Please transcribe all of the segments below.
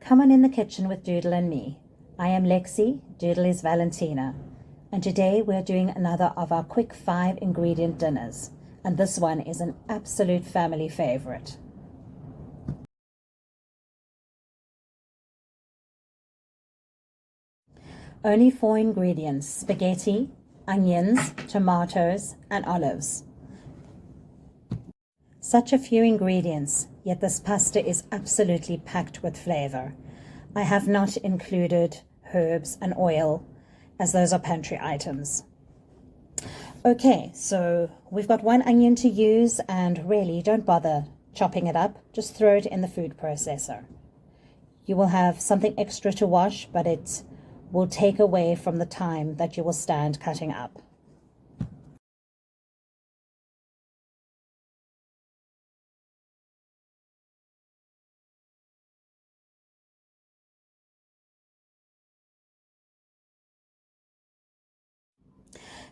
Come on in the kitchen with Doodle and me. I am Lexi, Doodle is Valentina, and today we're doing another of our quick 5-ingredient dinners, and this one is an absolute family favorite. Only 4 ingredients: spaghetti, onions, tomatoes, and olives. Such a few ingredients, yet this pasta is absolutely packed with flavor. I have not included herbs and oil, as those are pantry items. Okay, so we've got 1 onion to use, and really don't bother chopping it up, just throw it in the food processor. You will have something extra to wash, but it will take away from the time that you will stand cutting up.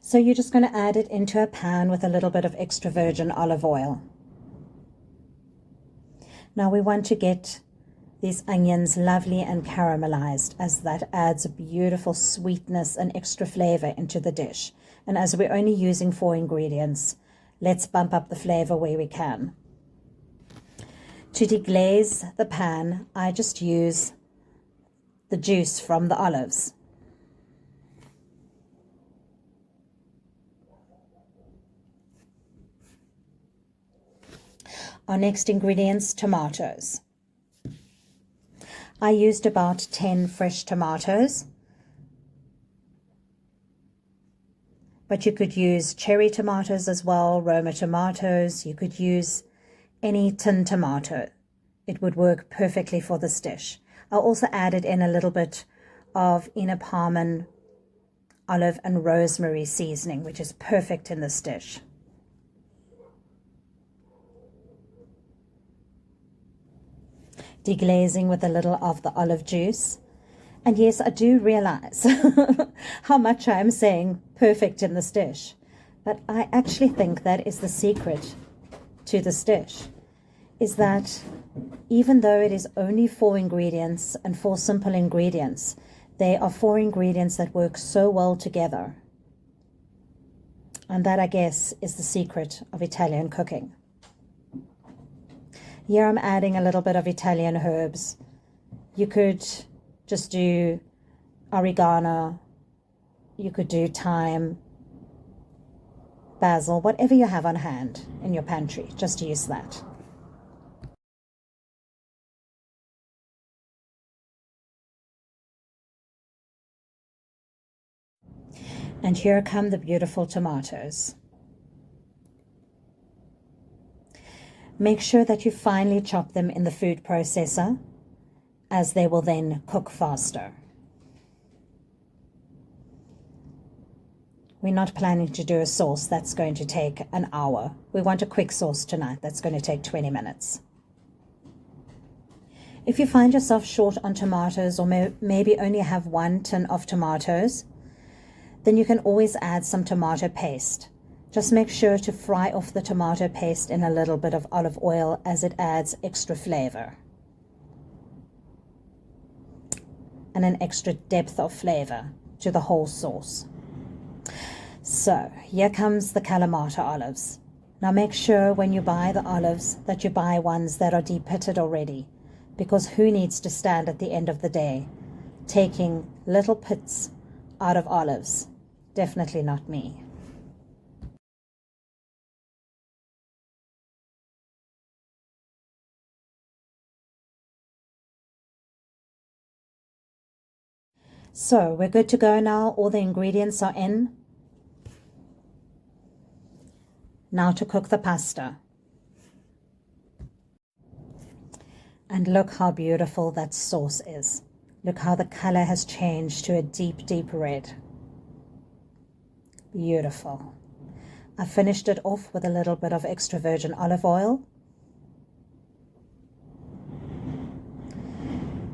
So you're just going to add it into a pan with a little bit of extra virgin olive oil. Now we want to get these onions lovely and caramelized, as that adds a beautiful sweetness and extra flavor into the dish. And as we're only using 4 ingredients, let's bump up the flavor where we can. To deglaze the pan, I just use the juice from the olives. Our next ingredients: tomatoes. I used about 10 fresh tomatoes, but you could use cherry tomatoes as well, Roma tomatoes. You could use any tin tomato. It would work perfectly for this dish. I'll also added in a little bit of Ina Parman olive and rosemary seasoning, which is perfect in this dish. Deglazing with a little of the olive juice. And yes, I do realize how much I am saying perfect in this dish, but I actually think that is the secret to this dish, is that even though it is only 4 ingredients and 4 simple ingredients, they are 4 ingredients that work so well together. And that, I guess, is the secret of Italian cooking. Here I'm adding a little bit of Italian herbs. You could just do oregano, you could do thyme, basil, whatever you have on hand in your pantry, just use that. And here come the beautiful tomatoes. Make sure that you finely chop them in the food processor, as they will then cook faster. We're not planning to do a sauce that's going to take an hour. We want a quick sauce tonight that's going to take 20 minutes. If you find yourself short on tomatoes, or maybe only have 1 tin of tomatoes, then you can always add some tomato paste. Just make sure to fry off the tomato paste in a little bit of olive oil, as it adds extra flavor and an extra depth of flavor to the whole sauce. So here comes the Kalamata olives. Now make sure when you buy the olives that you buy ones that are deep pitted already, because who needs to stand at the end of the day taking little pits out of olives? Definitely not me. So we're good to go now. All the ingredients are in. Now to cook the pasta. And look how beautiful that sauce is. Look how the color has changed to a deep, deep red. Beautiful. I finished it off with a little bit of extra virgin olive oil.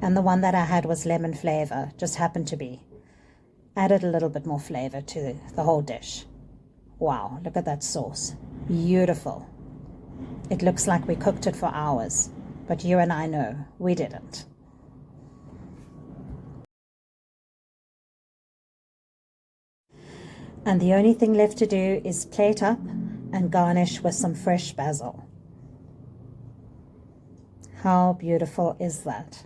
And the one that I had was lemon flavor, just happened to be. Added a little bit more flavor to the whole dish. Wow, look at that sauce. Beautiful. It looks like we cooked it for hours, but you and I know we didn't. And the only thing left to do is plate up and garnish with some fresh basil. How beautiful is that?